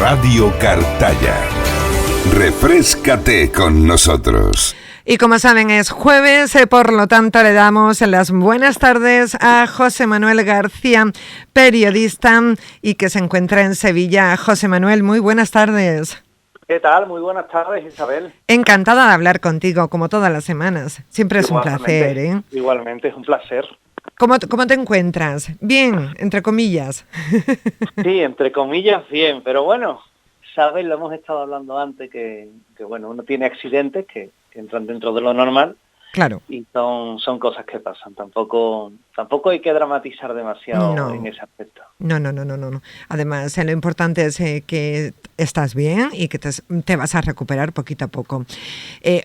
Radio Cartaya. Refréscate con nosotros. Y como saben, es jueves, por lo tanto le damos las buenas tardes a José Manuel García, periodista y que se encuentra en Sevilla. José Manuel, muy buenas tardes. ¿Qué tal? Muy buenas tardes, Isabel. Encantada de hablar contigo, como todas las semanas. Siempre es un placer, ¿eh? Igualmente, es un placer. ¿Cómo te encuentras? Bien, entre comillas. Sí, entre comillas, bien, pero bueno, sabes, lo hemos estado hablando antes, que bueno, uno tiene accidentes que entran dentro de lo normal. Claro. Y son cosas que pasan. Tampoco hay que dramatizar demasiado en ese aspecto. No. Además, lo importante es que estás bien y que te vas a recuperar poquito a poco.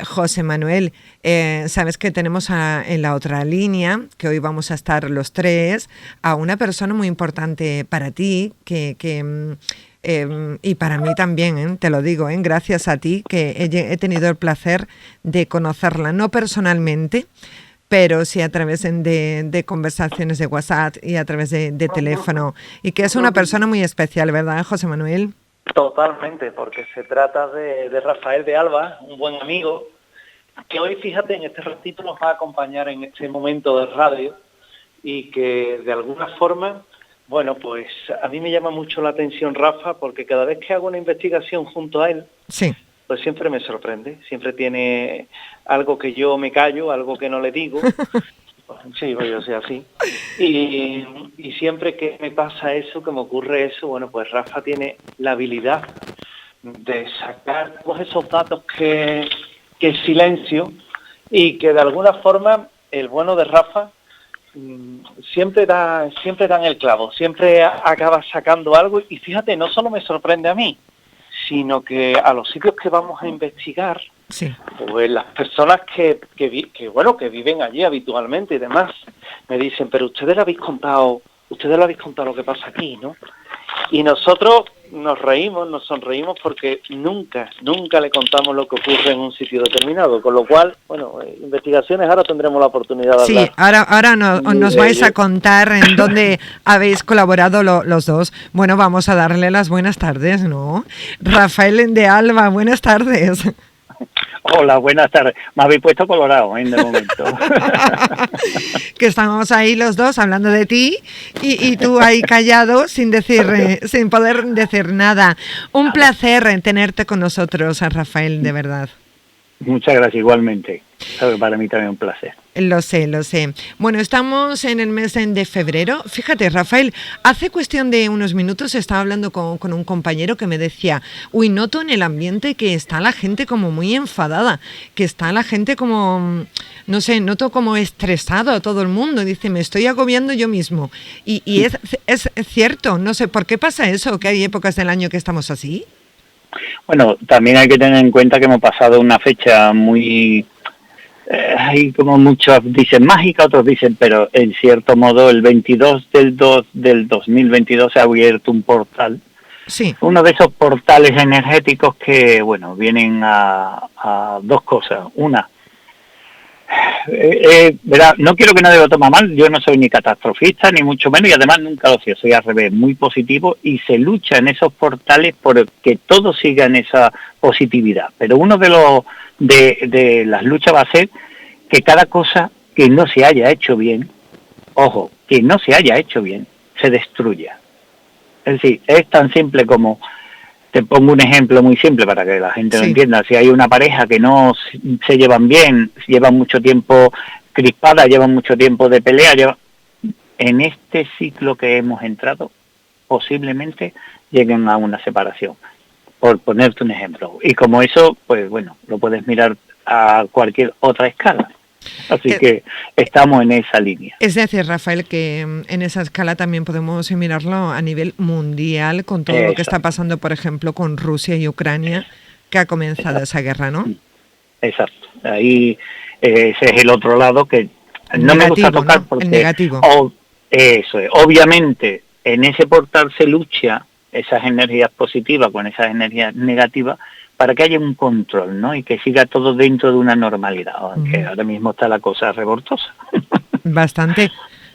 José Manuel, sabes que tenemos en la otra línea, que hoy vamos a estar los tres, a una persona muy importante para ti, y para mí también, te lo digo, gracias a ti, que he tenido el placer de conocerla, no personalmente, pero sí a través de conversaciones de WhatsApp y a través de teléfono, y que es una persona muy especial, ¿verdad, José Manuel? Totalmente, porque se trata de Rafael de Alba, un buen amigo, que hoy, fíjate, en este ratito nos va a acompañar en este momento de radio y que de alguna forma... Bueno, pues a mí me llama mucho la atención Rafa, porque cada vez que hago una investigación junto a él, sí, pues siempre me sorprende. Siempre tiene algo que yo me callo, algo que no le digo. Sí, yo soy así. Y siempre que me pasa eso, que me ocurre eso, bueno, pues Rafa tiene la habilidad de sacar todos esos datos que silencio y que de alguna forma el bueno de Rafa siempre dan el clavo, siempre acaba sacando algo. Y fíjate, no solo me sorprende a mí, sino que a los sitios que vamos a investigar, sí, pues las personas que viven allí habitualmente y demás, me dicen, pero ustedes le habéis contado lo que pasa aquí, ¿no? Y nosotros nos sonreímos porque nunca le contamos lo que ocurre en un sitio determinado, con lo cual, bueno, investigaciones ahora tendremos la oportunidad de hablar. Sí, ahora nos vais a contar en dónde habéis colaborado los dos. Bueno, vamos a darle las buenas tardes, ¿no? Rafael de Alba, buenas tardes. Hola, buenas tardes. Me habéis puesto colorado, de momento. Que estamos ahí los dos hablando de ti y tú ahí callado sin poder decir nada. Un placer tenerte con nosotros, Rafael, de verdad. Muchas gracias, igualmente. Para mí también un placer. Lo sé. Bueno, estamos en el mes de febrero. Fíjate, Rafael, hace cuestión de unos minutos estaba hablando con un compañero que me decía, noto en el ambiente que está la gente como muy enfadada, que está la gente como, no sé, noto como estresado a todo el mundo. Dice, me estoy agobiando yo mismo. Y es cierto, no sé, ¿por qué pasa eso? ¿Que hay épocas del año que estamos así? Bueno, también hay que tener en cuenta que hemos pasado una fecha muy... hay como muchos dicen mágica, otros dicen, pero en cierto modo el 22 del 2 del 2022 se ha abierto un portal. Sí. Uno de esos portales energéticos que, bueno, vienen a dos cosas. Una, verá, no quiero que nadie lo tome mal, yo no soy ni catastrofista, ni mucho menos, y además nunca lo soy al revés, muy positivo, y se lucha en esos portales por que todo siga en esa positividad. Pero uno de las luchas va a ser que cada cosa que no se haya hecho bien, ojo, que no se haya hecho bien, se destruya. Es decir, es tan simple como, te pongo un ejemplo muy simple para que la gente lo entienda. Si hay una pareja que no se llevan bien, llevan mucho tiempo crispada, llevan mucho tiempo de pelea, en este ciclo que hemos entrado, posiblemente lleguen a una separación, por ponerte un ejemplo. Y como eso, pues bueno, lo puedes mirar a cualquier otra escala. Así que estamos en esa línea. Es decir, Rafael, que en esa escala también podemos mirarlo a nivel mundial con todo lo que está pasando, por ejemplo, con Rusia y Ucrania, que ha comenzado esa guerra, ¿no? Exacto. Ahí ese es el otro lado que no me gusta tocar, ¿no? Porque el negativo. Eso es. Obviamente, en ese portal se lucha esas energías positivas con esas energías negativas para que haya un control, ¿no? Y que siga todo dentro de una normalidad, aunque ahora mismo está la cosa revoltosa. Bastante.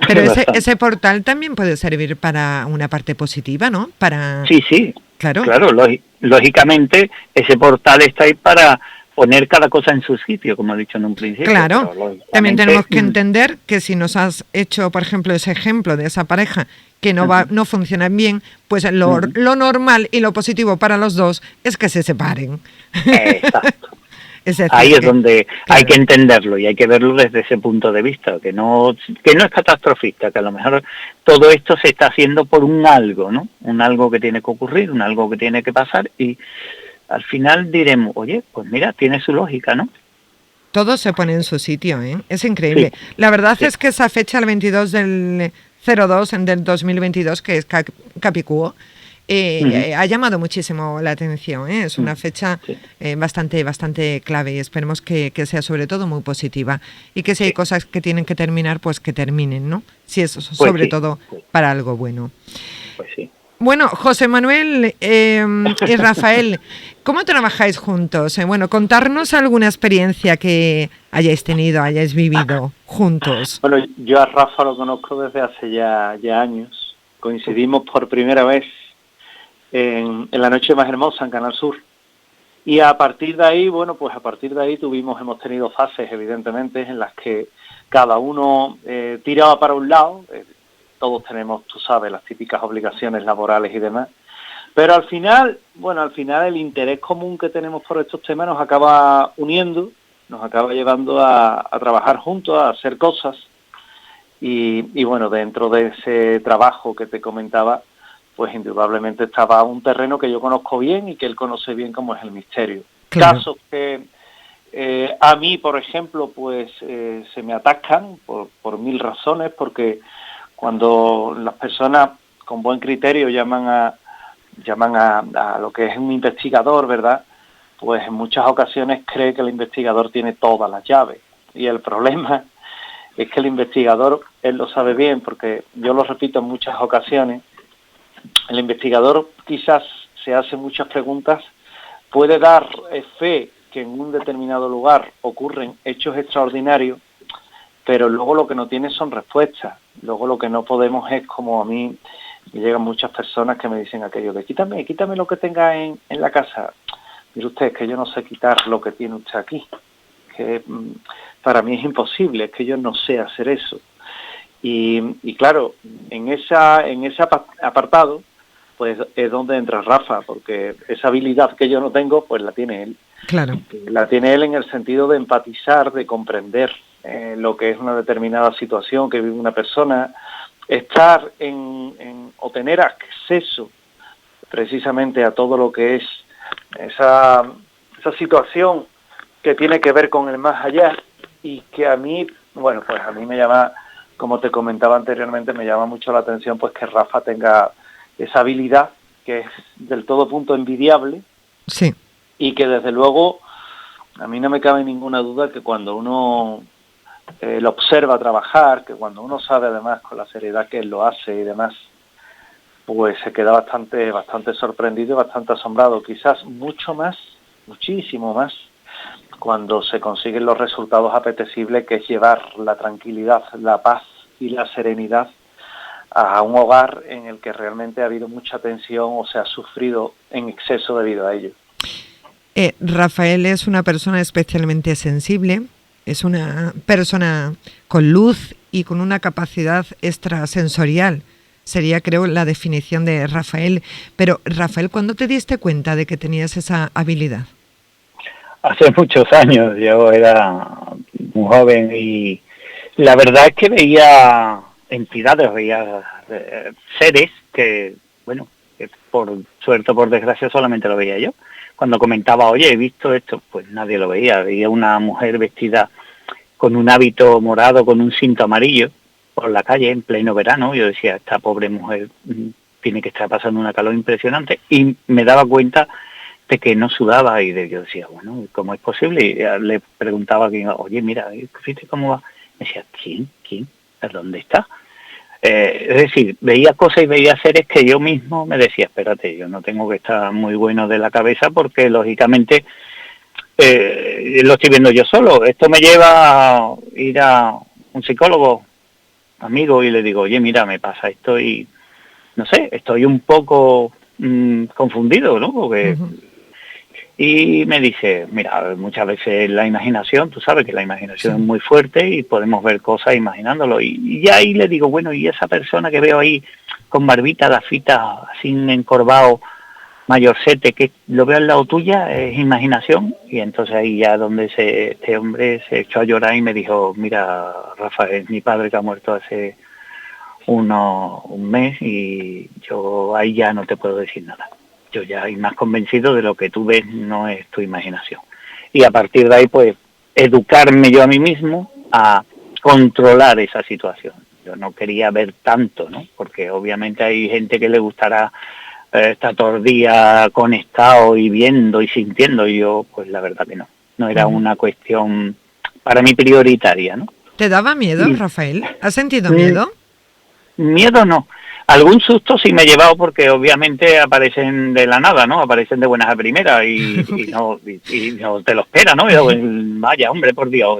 Pero ese portal también puede servir para una parte positiva, ¿no? Sí. Claro. Claro, lógicamente ese portal está ahí para poner cada cosa en su sitio, como he dicho en un principio. Claro, pero también tenemos que entender que si nos has hecho, por ejemplo, ese ejemplo de esa pareja que no funcionan bien, pues lo normal y lo positivo para los dos es que se separen. Exacto. Es decir, ahí es donde claro, hay que entenderlo y hay que verlo desde ese punto de vista, que no es catastrofista, que a lo mejor todo esto se está haciendo por un algo, ¿no? Un algo que tiene que ocurrir, un algo que tiene que pasar, y al final diremos, oye, pues mira, tiene su lógica, ¿no? todo se pone en su sitio, ¿eh? Es increíble. Sí. La verdad es que esa fecha, el 22 del 02 del 2022, que es Capicúo, ha llamado muchísimo la atención, ¿eh? Es una fecha bastante clave, y esperemos que sea sobre todo muy positiva, y que si hay cosas que tienen que terminar, pues que terminen, ¿no? Si es sobre todo para algo bueno. Pues sí. Bueno, José Manuel y Rafael, ¿cómo trabajáis juntos? Bueno, contarnos alguna experiencia que hayáis tenido, hayáis vivido juntos. Bueno, yo a Rafa lo conozco desde hace ya años. Coincidimos por primera vez en La Noche Más Hermosa en Canal Sur. Y a partir de ahí, hemos tenido fases, evidentemente, en las que cada uno tiraba para un lado. Todos tenemos, tú sabes, las típicas obligaciones laborales y demás. Pero al final el interés común que tenemos por estos temas nos acaba uniendo, nos acaba llevando a trabajar juntos, a hacer cosas. Y bueno, dentro de ese trabajo que te comentaba, pues indudablemente estaba un terreno que yo conozco bien y que él conoce bien, como es el misterio. Claro. Casos que a mí, por ejemplo, pues se me atascan por mil razones, porque cuando las personas con buen criterio llaman a lo que es un investigador, ¿verdad? Pues en muchas ocasiones cree que el investigador tiene todas las llaves. Y el problema es que el investigador, él lo sabe bien, porque yo lo repito en muchas ocasiones, el investigador quizás se hace muchas preguntas, puede dar fe que en un determinado lugar ocurren hechos extraordinarios, pero luego lo que no tiene son respuestas. Luego lo que no podemos es, como a mí me llegan muchas personas que me dicen aquello de quítame lo que tenga en la casa. Mire usted, es que yo no sé quitar lo que tiene usted aquí, que para mí es imposible, es que yo no sé hacer eso. Y claro, en ese apartado, pues es donde entra Rafa, porque esa habilidad que yo no tengo, pues la tiene él. Claro. La tiene él en el sentido de empatizar, de comprender lo que es una determinada situación que vive una persona, estar o tener acceso precisamente a todo lo que es esa situación que tiene que ver con el más allá, y que a mí, bueno, pues a mí me llama, como te comentaba anteriormente, me llama mucho la atención pues que Rafa tenga esa habilidad que es del todo punto envidiable. Sí. Y que desde luego a mí no me cabe ninguna duda que cuando uno lo observa trabajar, que cuando uno sabe además con la seriedad que él lo hace y demás, pues se queda bastante sorprendido y bastante asombrado, quizás muchísimo más, cuando se consiguen los resultados apetecibles, que es llevar la tranquilidad, la paz y la serenidad a un hogar en el que realmente ha habido mucha tensión o se ha sufrido en exceso debido a ello. Rafael es una persona especialmente sensible, es una persona con luz y con una capacidad extrasensorial. Sería, creo, la definición de Rafael. Pero, Rafael, ¿cuándo te diste cuenta de que tenías esa habilidad? Hace muchos años, yo era muy joven y la verdad es que veía entidades, veía seres que, bueno, que por suerte o por desgracia solamente lo veía yo. Cuando comentaba, oye, he visto esto, pues nadie lo veía. Veía una mujer vestida con un hábito morado, con un cinto amarillo, por la calle en pleno verano. Yo decía, esta pobre mujer tiene que estar pasando una calor impresionante, y me daba cuenta de que no sudaba, y yo decía, bueno, ¿cómo es posible? Y le preguntaba, oye, mira, ¿viste cómo va? Me decía, ¿quién? ¿A dónde está? Es decir, veía cosas y veía seres que yo mismo me decía, espérate, yo no tengo que estar muy bueno de la cabeza, porque lógicamente lo estoy viendo yo solo. Esto me lleva a ir a un psicólogo amigo y le digo, oye, mira, me pasa esto y no sé, estoy un poco confundido, ¿no? Porque Ujú. y me dice, mira, muchas veces la imaginación, tú sabes que la imaginación Sí. es muy fuerte y podemos ver cosas imaginándolo. Y ya ahí le digo, bueno, y esa persona que veo ahí con barbita, gafitas, así encorvado, mayorcete, que lo veo al lado tuya, es imaginación. Y entonces ahí ya donde este hombre se echó a llorar y me dijo, mira, Rafael, mi padre que ha muerto hace un mes y yo ahí ya no te puedo decir nada. Yo ya estoy más convencido de lo que tú ves no es tu imaginación. Y a partir de ahí, pues, educarme yo a mí mismo a controlar esa situación. Yo no quería ver tanto, ¿no? Porque obviamente hay gente que le gustará estar todo el día conectado y viendo y sintiendo, y yo, pues la verdad que no. No era Ujú. una cuestión para mí prioritaria, ¿no? ¿Te daba miedo, Y Rafael? ¿Has sentido mm, miedo? miedo no. Algún susto sí me he llevado porque obviamente aparecen de la nada, ¿no? Aparecen de buenas a primeras y no te lo esperas, ¿no? Y digo, vaya, hombre, por Dios.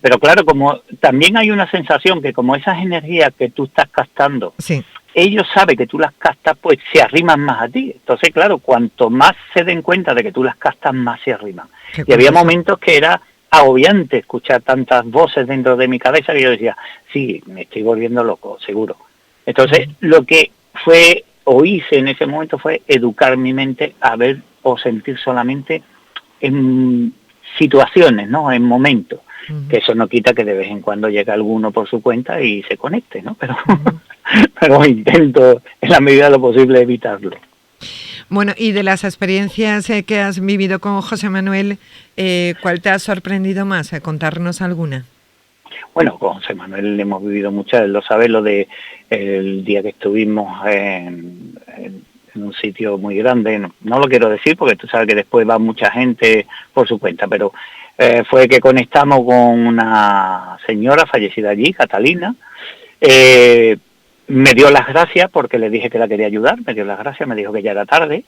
Pero claro, como también hay una sensación que como esas energías que tú estás captando, Sí. ellos saben que tú las captas, pues se arriman más a ti. Entonces, claro, cuanto más se den cuenta de que tú las captas, más se arriman. Qué Y había curioso. momentos que era agobiante escuchar tantas voces dentro de mi cabeza que yo decía, sí, me estoy volviendo loco, seguro. Entonces, lo que fue o hice en ese momento fue educar mi mente a ver o sentir solamente en situaciones, ¿no? En momentos. Ujú. Que eso no quita que de vez en cuando llegue alguno por su cuenta y se conecte, ¿no? Pero, Ujú. pero intento en la medida de lo posible evitarlo. Bueno, y de las experiencias que has vivido con José Manuel, ¿cuál te ha sorprendido más? Contarnos alguna. Bueno, con José Manuel hemos vivido muchas, él lo sabe, lo de el día que estuvimos en un sitio muy grande, no lo quiero decir porque tú sabes que después va mucha gente por su cuenta, pero fue que conectamos con una señora fallecida allí, Catalina. eh, Me dio las gracias porque le dije que la quería ayudar, me dio las gracias, me dijo que ya era tarde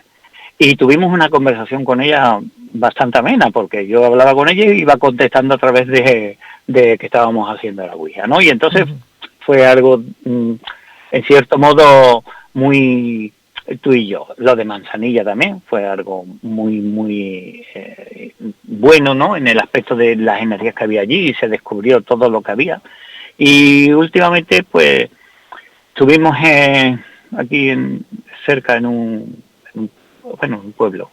y tuvimos una conversación con ella bastante amena porque yo hablaba con ella y iba contestando a través de que estábamos haciendo la Ouija, ¿no? Y entonces Ujú. fue algo, en cierto modo, muy tú y yo. Lo de Manzanilla también fue algo muy bueno, ¿no? En el aspecto de las energías que había allí y se descubrió todo lo que había. Y últimamente, pues, estuvimos aquí cerca en un pueblo,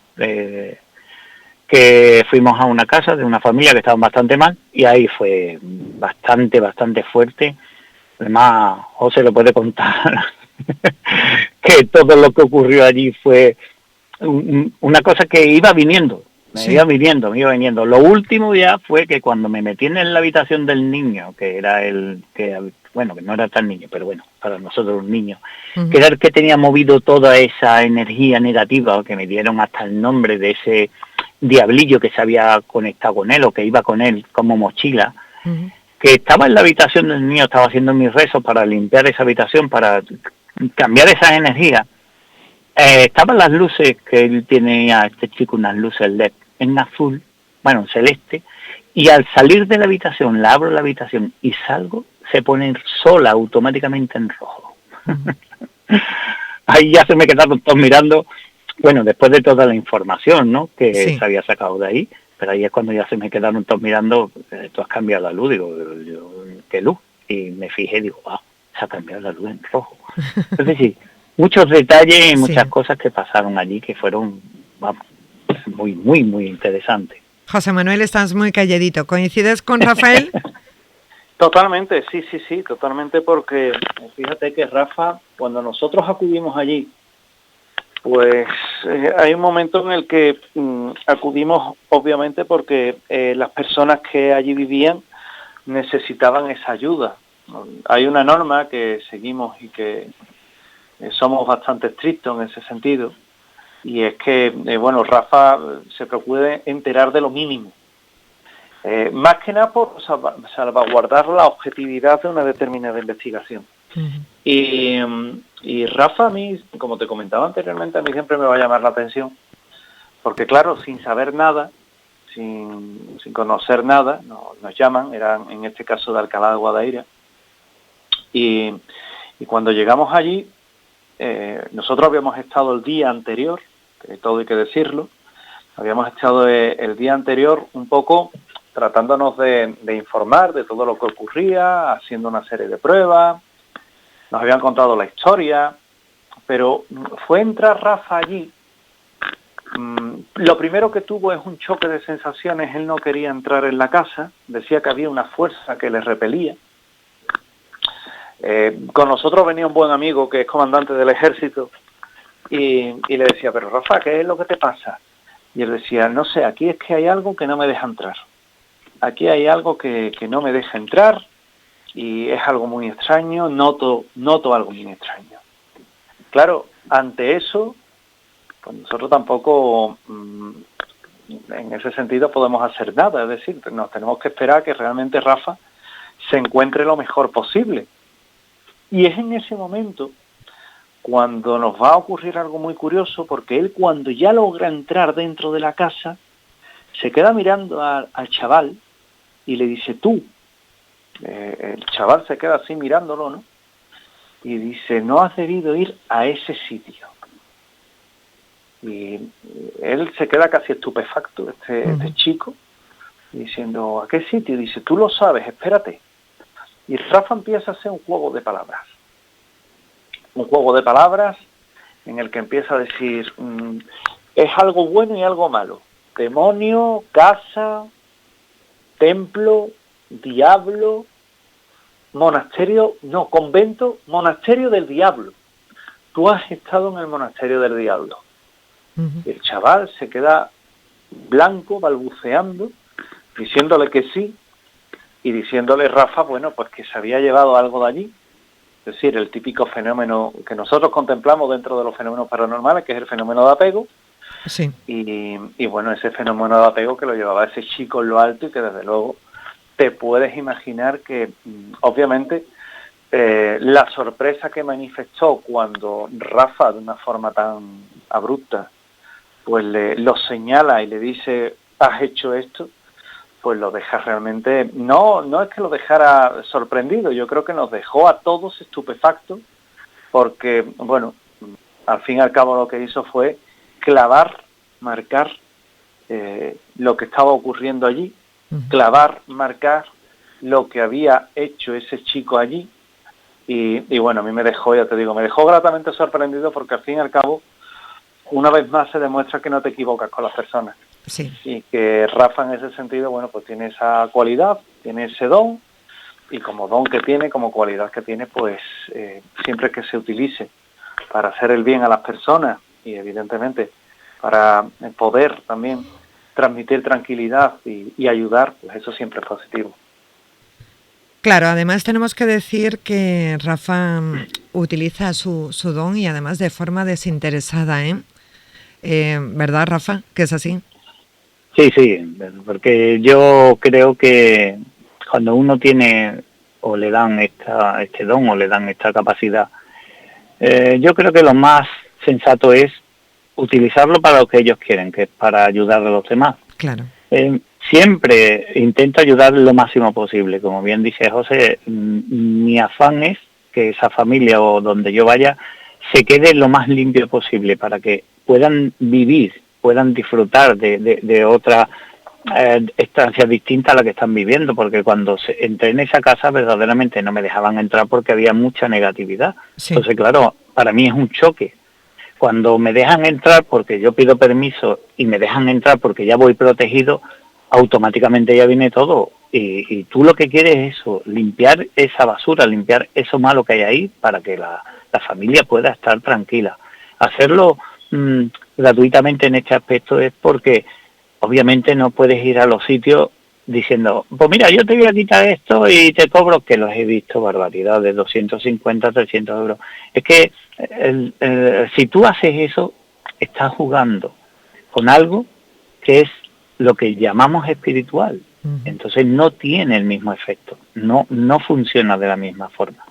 que fuimos a una casa de una familia que estaba bastante mal y ahí fue bastante fuerte. Además, José lo puede contar, que todo lo que ocurrió allí fue una cosa que iba viniendo, Sí. me iba viniendo. Lo último ya fue que cuando me metí en la habitación del niño, que era el que, bueno, que no era tan niño, pero bueno, para nosotros un niño, que Ujú. era el que tenía movido toda esa energía negativa, que me dieron hasta el nombre de ese diablillo que se había conectado con él o que iba con él como mochila, Ujú. que estaba en la habitación del niño, estaba haciendo mis rezos para limpiar esa habitación, para cambiar esas energías. Estaban las luces que él tiene a este chico, unas luces LED en azul, bueno, en celeste, y al salir de la habitación, la abro la habitación y salgo, se pone sola automáticamente en rojo. Ujú. Ahí ya se me quedaron todos mirando, bueno, después de toda la información, ¿no?, que Sí. se había sacado de ahí, pero ahí es cuando ya se me quedaron todos mirando, tú has cambiado la luz, digo, ¿qué luz? Y me fijé, digo, wow, se ha cambiado la luz en rojo. Entonces sí, muchos detalles y muchas Sí. cosas que pasaron allí que fueron, vamos, muy interesantes. José Manuel, estás muy calladito. ¿Coincides con Rafael? Totalmente, sí, totalmente, porque fíjate que Rafa, cuando nosotros acudimos allí, pues hay un momento en el que acudimos obviamente porque las personas que allí vivían necesitaban esa ayuda. Hay una norma que seguimos y que somos bastante estrictos en ese sentido, y es que, bueno, Rafa se procura enterar de lo mínimo. Más que nada por salvaguardar la objetividad de una determinada investigación. Ujú. Y Rafa, a mí, como te comentaba anteriormente, a mí siempre me va a llamar la atención, porque claro, sin saber nada, sin conocer nada, nos llaman, eran en este caso de Alcalá de Guadaira, y cuando llegamos allí, nosotros habíamos estado el día anterior, que todo hay que decirlo, habíamos estado el día anterior un poco tratándonos de informar de todo lo que ocurría, haciendo una serie de pruebas, nos habían contado la historia, pero fue entrar Rafa allí. Lo primero que tuvo es un choque de sensaciones. Él no quería entrar en la casa, decía que había una fuerza que le repelía. Con nosotros venía un buen amigo que es comandante del ejército y le decía, pero Rafa, ¿qué es lo que te pasa? Y él decía, no sé, aquí es que hay algo que no me deja entrar. Aquí hay algo que no me deja entrar y es algo muy extraño, noto algo muy extraño. Claro, ante eso, pues nosotros tampoco en ese sentido podemos hacer nada, es decir, nos tenemos que esperar que realmente Rafa se encuentre lo mejor posible. Y es en ese momento cuando nos va a ocurrir algo muy curioso, porque él cuando ya logra entrar dentro de la casa, se queda mirando al chaval y le dice, tú. El chaval se queda así mirándolo, ¿no? Y dice, no has debido ir a ese sitio. Y él se queda casi estupefacto, este chico, diciendo, ¿a qué sitio? Y dice, tú lo sabes, espérate. Y Rafa empieza a hacer un juego de palabras. Un juego de palabras en el que empieza a decir, es algo bueno y algo malo. Demonio, casa, templo, diablo, monasterio, no, convento, monasterio del diablo. Tú has estado en el monasterio del diablo. Y el chaval se queda blanco, balbuceando, diciéndole que sí, y diciéndole Rafa, bueno, pues que se había llevado algo de allí. Es decir, el típico fenómeno que nosotros contemplamos dentro de los fenómenos paranormales, que es el fenómeno de apego. Sí. Y bueno, ese fenómeno de apego que lo llevaba ese chico en lo alto y que desde luego te puedes imaginar que, obviamente, la sorpresa que manifestó cuando Rafa, de una forma tan abrupta, pues lo señala y le dice, has hecho esto, pues lo deja realmente, no es que lo dejara sorprendido, yo creo que nos dejó a todos estupefactos, porque, bueno, al fin y al cabo lo que hizo fue clavar, marcar lo que estaba ocurriendo allí, clavar, marcar lo que había hecho ese chico allí, y bueno, a mí me dejó, ya te digo, me dejó gratamente sorprendido, porque al fin y al cabo, una vez más se demuestra que no te equivocas con las personas. Sí. Y que Rafa en ese sentido, bueno, pues tiene esa cualidad, tiene ese don, y como don que tiene, como cualidad que tiene, pues siempre que se utilice para hacer el bien a las personas y evidentemente para poder también transmitir tranquilidad y ayudar, pues eso siempre es positivo. Claro, además tenemos que decir que Rafa utiliza su don y además de forma desinteresada, ¿verdad, Rafa? ¿Que es así? Sí, porque yo creo que cuando uno tiene o le dan este don o le dan esta capacidad, yo creo que lo más sensato es utilizarlo para lo que ellos quieren, que es para ayudar a los demás. Claro. Siempre intento ayudar lo máximo posible. Como bien dice José, mi afán es que esa familia o donde yo vaya se quede lo más limpio posible para que puedan vivir, puedan disfrutar de otra estancia distinta a la que están viviendo, porque cuando entré en esa casa verdaderamente no me dejaban entrar porque había mucha negatividad. Sí. Entonces, claro, para mí es un choque. Cuando me dejan entrar porque yo pido permiso y me dejan entrar porque ya voy protegido, automáticamente ya viene todo. Y tú lo que quieres es eso, limpiar esa basura, limpiar eso malo que hay ahí para que la familia pueda estar tranquila. Hacerlo gratuitamente en este aspecto es porque obviamente no puedes ir a los sitios diciendo, pues mira, yo te voy a quitar esto y te cobro, que los he visto barbaridad de 250, 300 euros. Es que si tú haces eso, estás jugando con algo que es lo que llamamos espiritual. Entonces no tiene el mismo efecto, no funciona de la misma forma.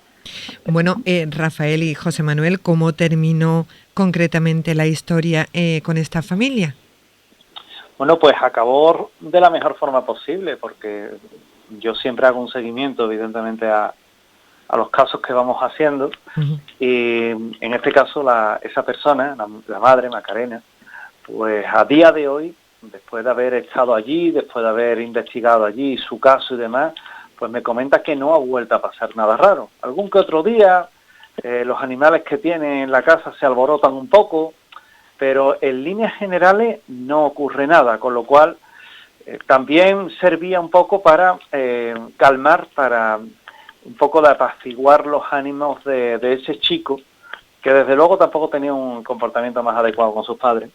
Bueno, Rafael y José Manuel, ¿cómo terminó concretamente la historia con esta familia? Bueno, pues acabó de la mejor forma posible, porque yo siempre hago un seguimiento, evidentemente, a a los casos que vamos haciendo. Y en este caso esa persona, la madre Macarena, pues a día de hoy, después de haber estado allí, después de haber investigado allí su caso y demás, pues me comenta que no ha vuelto a pasar nada raro. Algún que otro día los animales que tiene en la casa se alborotan un poco, pero en líneas generales no ocurre nada, con lo cual también servía un poco para calmar, para un poco de apaciguar los ánimos de ese chico, que desde luego tampoco tenía un comportamiento más adecuado con sus padres,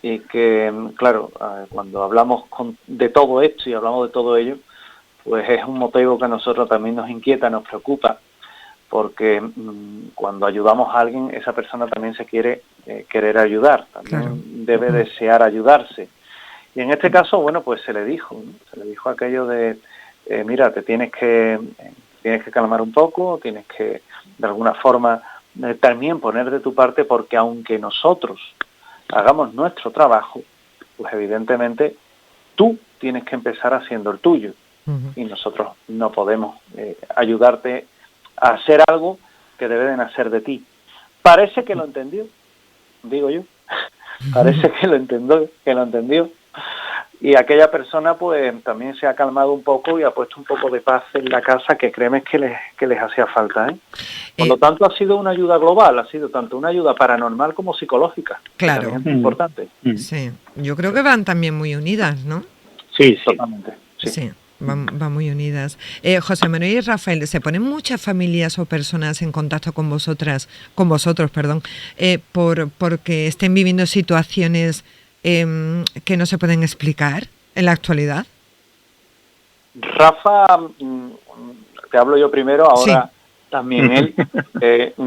y que, claro, cuando hablamos de todo esto y hablamos de todo ello, pues es un motivo que a nosotros también nos inquieta, nos preocupa, porque cuando ayudamos a alguien, esa persona también se quiere querer ayudar, también debe desear ayudarse. Y en este caso, bueno, pues se le dijo aquello de, mira, te tienes que calmar un poco, tienes que, de alguna forma, también poner de tu parte, porque aunque nosotros hagamos nuestro trabajo, pues evidentemente tú tienes que empezar haciendo el tuyo. Y nosotros no podemos ayudarte a hacer algo que debe de nacer de ti. Parece que lo entendió, digo yo. Parece que lo entendió. Y aquella persona pues también se ha calmado un poco y ha puesto un poco de paz en la casa, que créeme que les hacía falta, ¿eh? Por lo tanto, ha sido una ayuda global, ha sido tanto una ayuda paranormal como psicológica. Claro. Que también es importante. Sí, yo creo que van también muy unidas, ¿no? Sí, Totalmente. Sí. Van muy unidas. José Manuel y Rafael, ¿se ponen muchas familias o personas en contacto con vosotros, porque estén viviendo situaciones que no se pueden explicar en la actualidad? Rafa, te hablo yo primero, ahora también él.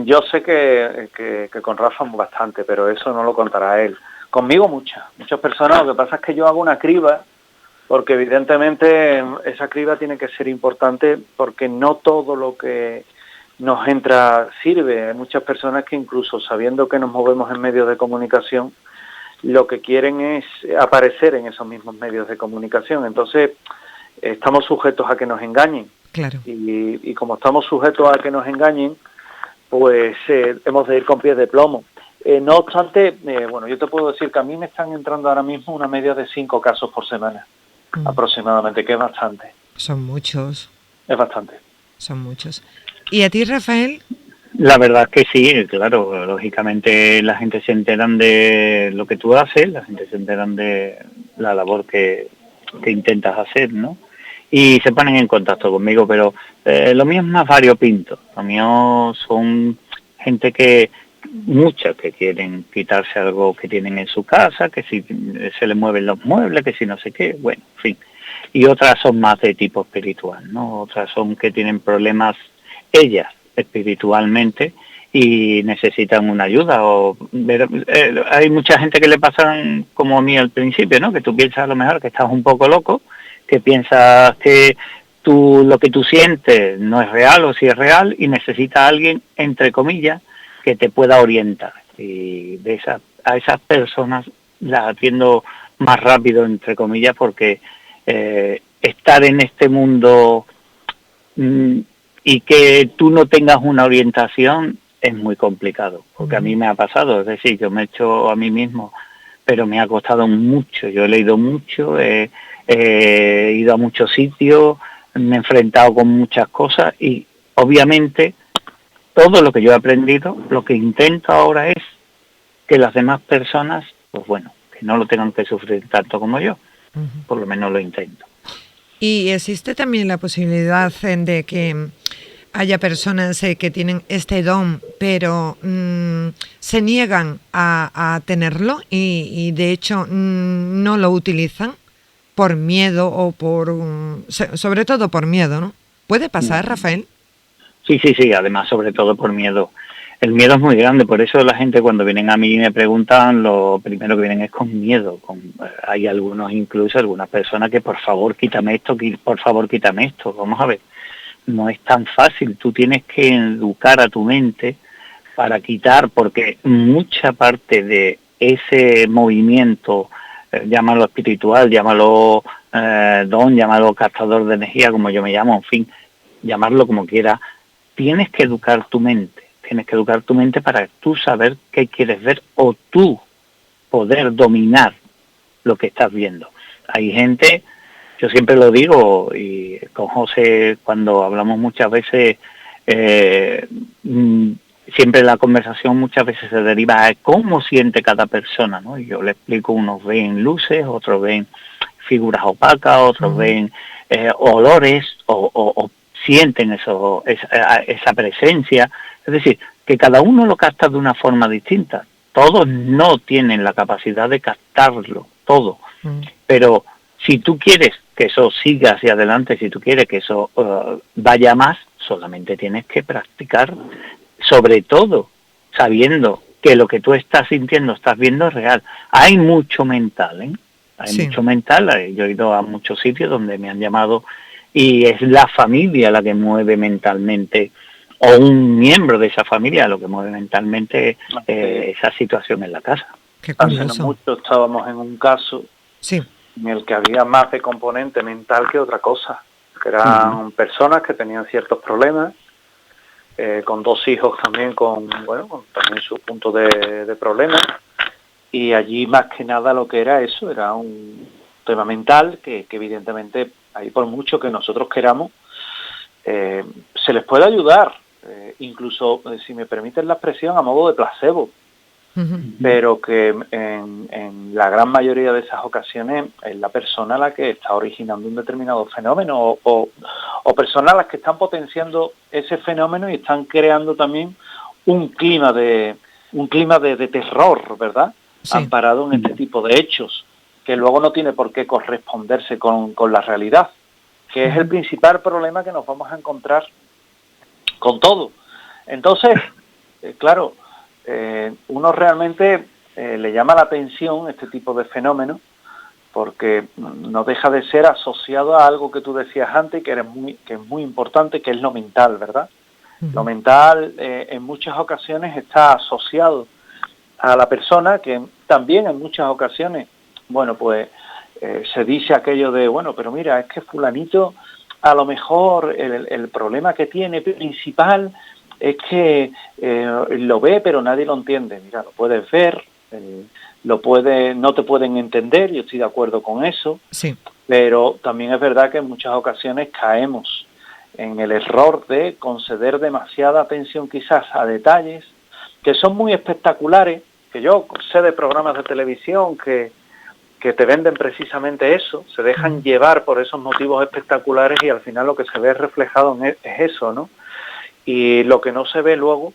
Yo sé que con Rafa bastante, pero eso no lo contará él. Conmigo muchas personas, lo que pasa es que yo hago una criba, porque evidentemente esa criba tiene que ser importante, porque no todo lo que nos entra sirve. Hay muchas personas que incluso sabiendo que nos movemos en medios de comunicación, lo que quieren es aparecer en esos mismos medios de comunicación. Entonces, estamos sujetos a que nos engañen. Claro. Y como estamos sujetos a que nos engañen, pues hemos de ir con pies de plomo. No obstante, bueno, yo te puedo decir que a mí me están entrando ahora mismo una media de 5 casos por semana. Aproximadamente, que es bastante. Son muchos. Es bastante. Son muchos. ¿Y a ti, Rafael? La verdad es que sí, claro, lógicamente la gente se enteran de lo que tú haces, la gente se enteran de la labor que intentas hacer, ¿no? Y se ponen en contacto conmigo, pero lo mío es más variopinto. Lo mío son gente muchas que quieren quitarse algo que tienen en su casa, que si se les mueven los muebles, que si no sé qué, bueno, en fin. Y otras son más de tipo espiritual, ¿no? Otras son que tienen problemas ellas espiritualmente y necesitan una ayuda. Hay mucha gente que le pasan como a mí al principio, ¿no? Que tú piensas a lo mejor que estás un poco loco, que piensas que lo que tú sientes no es real o si es real y necesitas a alguien, entre comillas, que te pueda orientar. Y a esas personas las atiendo más rápido, entre comillas, porque estar en este mundo y que tú no tengas una orientación es muy complicado, porque a mí me ha pasado, es decir, yo me he hecho a mí mismo, pero me ha costado mucho. Yo he leído mucho, he ido a muchos sitios, me he enfrentado con muchas cosas y obviamente todo lo que yo he aprendido, lo que intento ahora es que las demás personas, pues bueno, que no lo tengan que sufrir tanto como yo. Por lo menos lo intento. Y existe también la posibilidad de que haya personas que tienen este don, pero se niegan a tenerlo y de hecho no lo utilizan por miedo o sobre todo por miedo, ¿no? ¿Puede pasar, Rafael? Sí, además sobre todo por miedo. El miedo es muy grande, por eso la gente cuando vienen a mí y me preguntan, lo primero que vienen es con miedo. Hay algunas personas que por favor quítame esto, Vamos a ver, no es tan fácil, tú tienes que educar a tu mente para quitar, porque mucha parte de ese movimiento, llámalo espiritual, llámalo don, llámalo captador de energía, como yo me llamo, en fin, llamarlo como quiera, tienes que educar tu mente. Tienes que educar tu mente para tú saber qué quieres ver o tú poder dominar lo que estás viendo. Hay gente, yo siempre lo digo, y con José cuando hablamos muchas veces, siempre la conversación muchas veces se deriva a cómo siente cada persona, ¿no? Y yo le explico, unos ven luces, otros ven figuras opacas, otros ven olores o sienten esa presencia. Es decir, que cada uno lo capta de una forma distinta. Todos no tienen la capacidad de captarlo, todo. Pero si tú quieres que eso siga hacia adelante, si tú quieres que eso vaya más, solamente tienes que practicar, sobre todo sabiendo que lo que tú estás sintiendo, estás viendo es real. Hay mucho mental, ¿eh? Hay mucho mental. Yo he ido a muchos sitios donde me han llamado y es la familia la que mueve mentalmente, o un miembro de esa familia lo que mueve mentalmente esa situación en la casa. Qué curioso. Hace no mucho estábamos en un caso en el que había más de componente mental que otra cosa, que eran personas que tenían ciertos problemas, con 2 hijos también con también su punto de problemas, y allí más que nada lo que era eso, era un tema mental que evidentemente ahí por mucho que nosotros queramos, se les puede ayudar, incluso, si me permiten la expresión, a modo de placebo, pero que en la gran mayoría de esas ocasiones es la persona la que está originando un determinado fenómeno o personas las que están potenciando ese fenómeno y están creando también un clima de terror, ¿verdad? Amparado en este tipo de hechos, que luego no tiene por qué corresponderse con la realidad, que es el principal problema que nos vamos a encontrar con todo. Entonces, claro, uno realmente le llama la atención este tipo de fenómenos porque no deja de ser asociado a algo que tú decías antes que es muy importante, que es lo mental, ¿verdad? Lo mental en muchas ocasiones está asociado a la persona, que también en muchas ocasiones, se dice aquello de, pero mira, es que fulanito a lo mejor el problema que tiene principal es que lo ve pero nadie lo entiende. Mira, lo puedes ver, no te pueden entender, yo estoy de acuerdo con eso, pero también es verdad que en muchas ocasiones caemos en el error de conceder demasiada atención quizás a detalles que son muy espectaculares, que yo sé de programas de televisión que te venden precisamente eso, se dejan llevar por esos motivos espectaculares y al final lo que se ve reflejado es eso, ¿no? Y lo que no se ve luego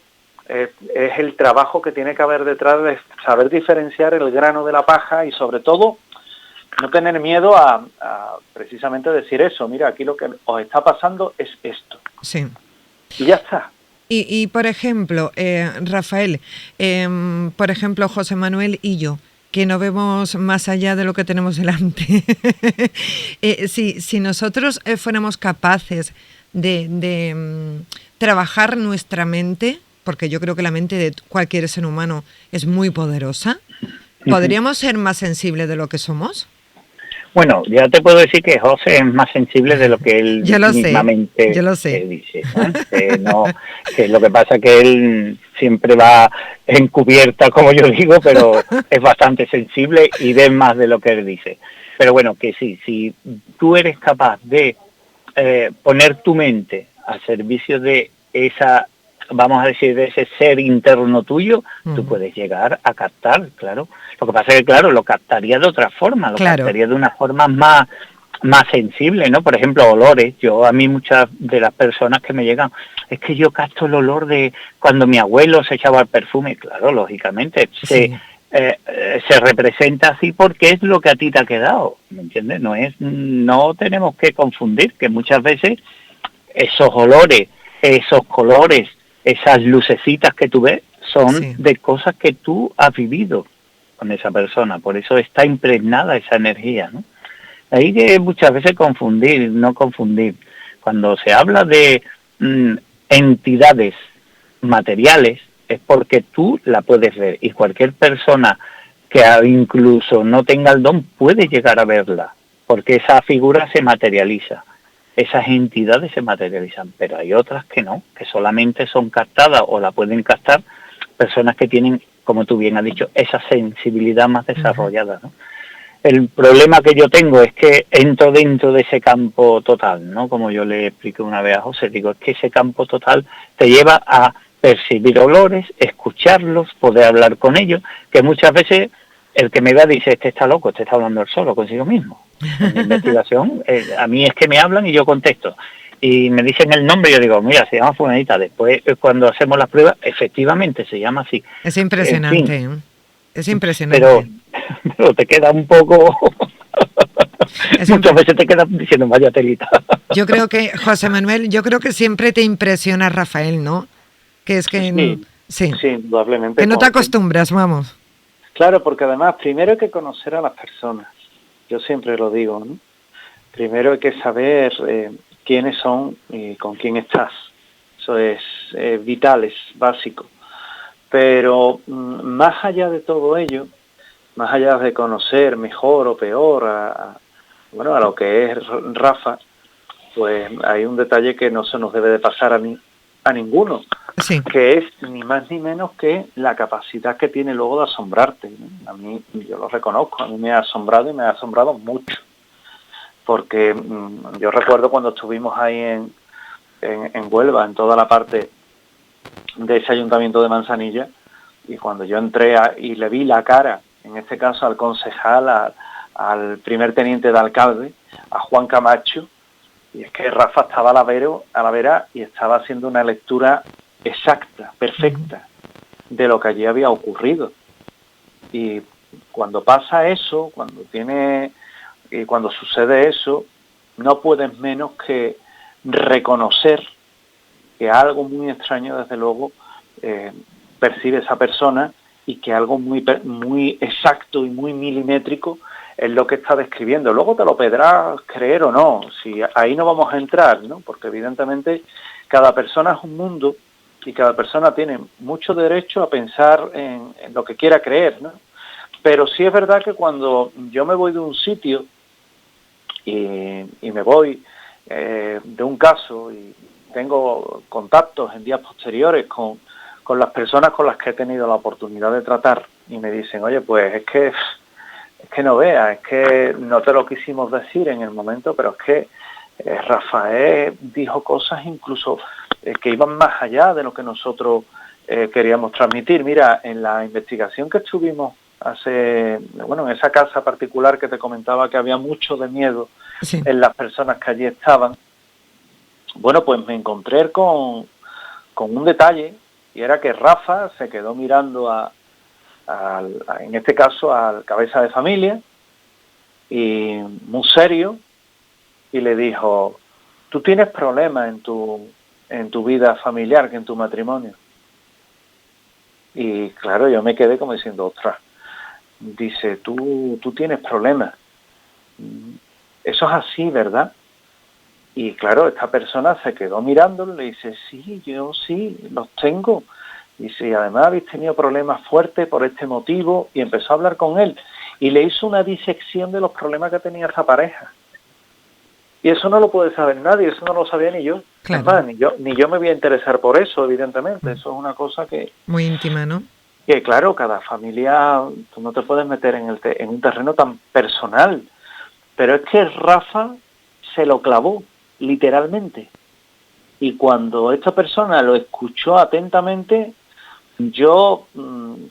es el trabajo que tiene que haber detrás de saber diferenciar el grano de la paja y sobre todo no tener miedo a precisamente decir eso, mira, aquí lo que os está pasando es esto. Sí. Y ya está. Y por ejemplo, Rafael, por ejemplo, José Manuel y yo, que no vemos más allá de lo que tenemos delante. Si nosotros fuéramos capaces de trabajar nuestra mente, porque yo creo que la mente de cualquier ser humano es muy poderosa, ¿podríamos ser más sensibles de lo que somos? Bueno, ya te puedo decir que José es más sensible de lo que él mismamente dice, ¿no? Que lo que pasa es que él siempre va encubierta, como yo digo, pero es bastante sensible y ve más de lo que él dice. Pero bueno, que sí, si tú eres capaz de poner tu mente al servicio de esa, vamos a decir, de ese ser interno tuyo, tú puedes llegar a captar, claro. Lo que pasa es que, claro, lo captaría de otra forma, captaría de una forma más sensible, ¿no? Por ejemplo, olores. A mí muchas de las personas que me llegan, es que yo capto el olor de cuando mi abuelo se echaba el perfume. Claro, lógicamente, se representa así porque es lo que a ti te ha quedado, ¿me entiendes? No tenemos que confundir que muchas veces esos olores, esos colores, esas lucecitas que tú ves son de cosas que tú has vivido con esa persona, por eso está impregnada esa energía, ¿no? Ahí que muchas veces no confundir. Cuando se habla de entidades materiales es porque tú la puedes ver y cualquier persona que incluso no tenga el don puede llegar a verla, porque esa figura se materializa. esas entidades se materializan, pero hay otras que no, que solamente son captadas o la pueden captar personas que tienen, como tú bien has dicho, esa sensibilidad más desarrollada, ¿no? El problema que yo tengo es que entro dentro de ese campo total, ¿no? Como yo le expliqué una vez a José, digo, es que ese campo total te lleva a percibir olores, escucharlos, poder hablar con ellos, que muchas veces el que me vea dice, este está loco, este está hablando él solo consigo mismo. En mi investigación, a mí es que me hablan y yo contesto. Y me dicen el nombre y yo digo, mira, se llama fulanita. Después, cuando hacemos las pruebas, efectivamente se llama así. Es impresionante, en fin, es impresionante. Pero te queda un poco... Muchas veces te quedas diciendo, vaya telita. Yo creo que, José Manuel, siempre te impresiona Rafael, ¿no? Que es que... Sí, indudablemente. Que no te acostumbras, vamos. Claro, porque además primero hay que conocer a las personas. Yo siempre lo digo, ¿no? Primero hay que saber quiénes son y con quién estás. Eso es vital, es básico. Pero más allá de todo ello, más allá de conocer mejor o peor a lo que es Rafa, pues hay un detalle que no se nos debe de pasar a ninguno, sí, que es ni más ni menos que la capacidad que tiene luego de asombrarte, ¿no? A mí, yo lo reconozco, a mí me ha asombrado y me ha asombrado mucho, porque yo recuerdo cuando estuvimos ahí en Huelva, en toda la parte de ese ayuntamiento de Manzanilla, y cuando yo entré y le vi la cara, en este caso al concejal, al primer teniente de alcalde, a Juan Camacho, y es que Rafa estaba a la vera y estaba haciendo una lectura exacta, perfecta, de lo que allí había ocurrido. Y cuando pasa eso, cuando sucede eso, no puedes menos que reconocer que algo muy extraño, desde luego, percibe esa persona, y que algo muy exacto y muy milimétrico es lo que está describiendo. Luego te lo podrás creer o no, si ahí no vamos a entrar, ¿no? Porque evidentemente cada persona es un mundo y cada persona tiene mucho derecho a pensar en lo que quiera creer, ¿no? Pero sí es verdad que cuando yo me voy de un sitio y me voy de un caso y tengo contactos en días posteriores con las personas con las que he tenido la oportunidad de tratar, y me dicen, oye, pues es que no veas, es que no te lo quisimos decir en el momento, pero es que Rafael dijo cosas incluso que iban más allá de lo que nosotros queríamos transmitir. Mira, en la investigación que estuvimos en esa casa particular que te comentaba que había mucho de miedo sí, en las personas que allí estaban, bueno, pues me encontré con un detalle, y era que Rafa se quedó mirando en este caso al cabeza de familia, y muy serio, y le dijo, tú tienes problemas en tu vida familiar, que en tu matrimonio. Y claro, yo me quedé como diciendo, ostras, dice, tú tienes problemas. Eso es así, ¿verdad? Y claro, esta persona se quedó mirándolo y le dice, sí, yo sí, los tengo. Dice, y además habéis tenido problemas fuertes por este motivo, y empezó a hablar con él. Y le hizo una disección de los problemas que tenía esa pareja. Y eso no lo puede saber nadie, eso no lo sabía ni yo. claro. Además, ni yo me voy a interesar por eso, evidentemente. Eso es una cosa que... Muy íntima, ¿no? Que claro, cada familia, tú no te puedes meter en un terreno tan personal. Pero es que Rafa se lo clavó, literalmente. Y cuando esta persona lo escuchó atentamente, yo,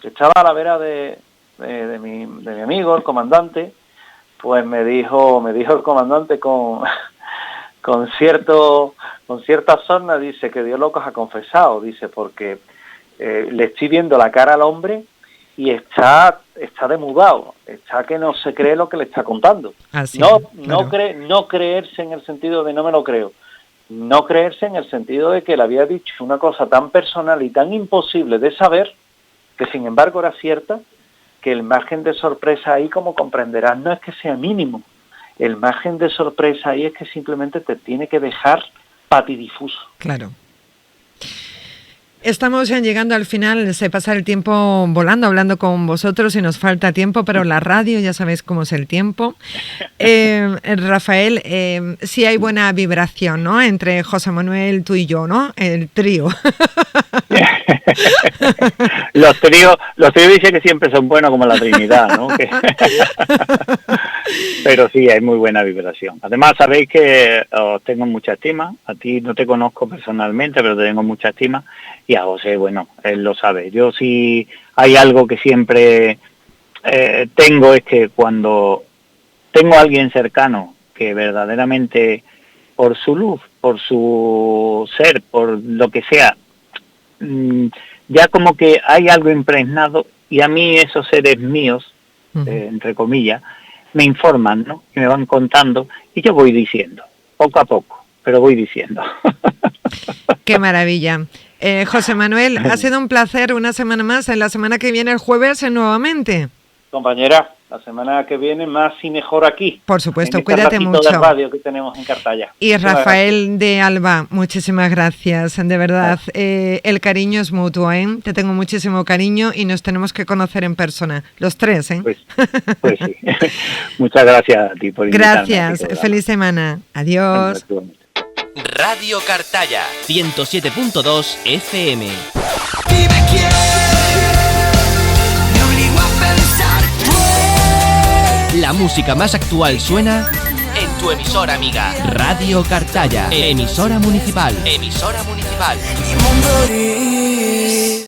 que estaba a la vera de mi amigo, el comandante, pues me dijo el comandante con cierta sorna, dice, que Dios locos ha confesado, dice, porque le estoy viendo la cara al hombre y está demudado, está que no se cree lo que le está contando. Así, No claro. no creerse en el sentido de no me lo creo, no creerse en el sentido de que le había dicho una cosa tan personal y tan imposible de saber, que sin embargo era cierta, que el margen de sorpresa ahí, como comprenderás, no es que sea mínimo. El margen de sorpresa ahí es que simplemente te tiene que dejar patidifuso. Claro. Estamos ya llegando al final, se pasa el tiempo volando, hablando con vosotros y nos falta tiempo, pero la radio ya sabéis cómo es el tiempo. Rafael, sí hay buena vibración, ¿no? Entre José Manuel, tú y yo, ¿no? El trío. Los tríos dicen que siempre son buenos como la Trinidad, ¿no? Pero sí, hay muy buena vibración. Además, sabéis que os tengo mucha estima. A ti no te conozco personalmente, pero te tengo mucha estima. Y a José, bueno, él lo sabe. Yo sí hay algo que siempre tengo, es que cuando tengo a alguien cercano que verdaderamente por su luz, por su ser, por lo que sea, ya como que hay algo impregnado, y a mí esos seres míos, entre comillas, me informan, ¿no? Y me van contando, y yo voy diciendo, poco a poco, pero voy diciendo. ¡Qué maravilla! José Manuel, ha sido un placer una semana más. En la semana que viene, el jueves, nuevamente. Compañera, la semana que viene más y mejor aquí. Por supuesto, en cuídate mucho. de radio que tenemos en Cartaya. Y Rafael de Alba, muchísimas gracias, de verdad. El cariño es mutuo, ¿eh? Te tengo muchísimo cariño y nos tenemos que conocer en persona, los tres, ¿eh? Pues sí. Muchas gracias a ti por invitarme. Gracias, feliz semana. Adiós. Radio Cartaya 107.2 FM. La música más actual suena en tu emisora amiga. Radio Cartaya, emisora municipal. Emisora municipal.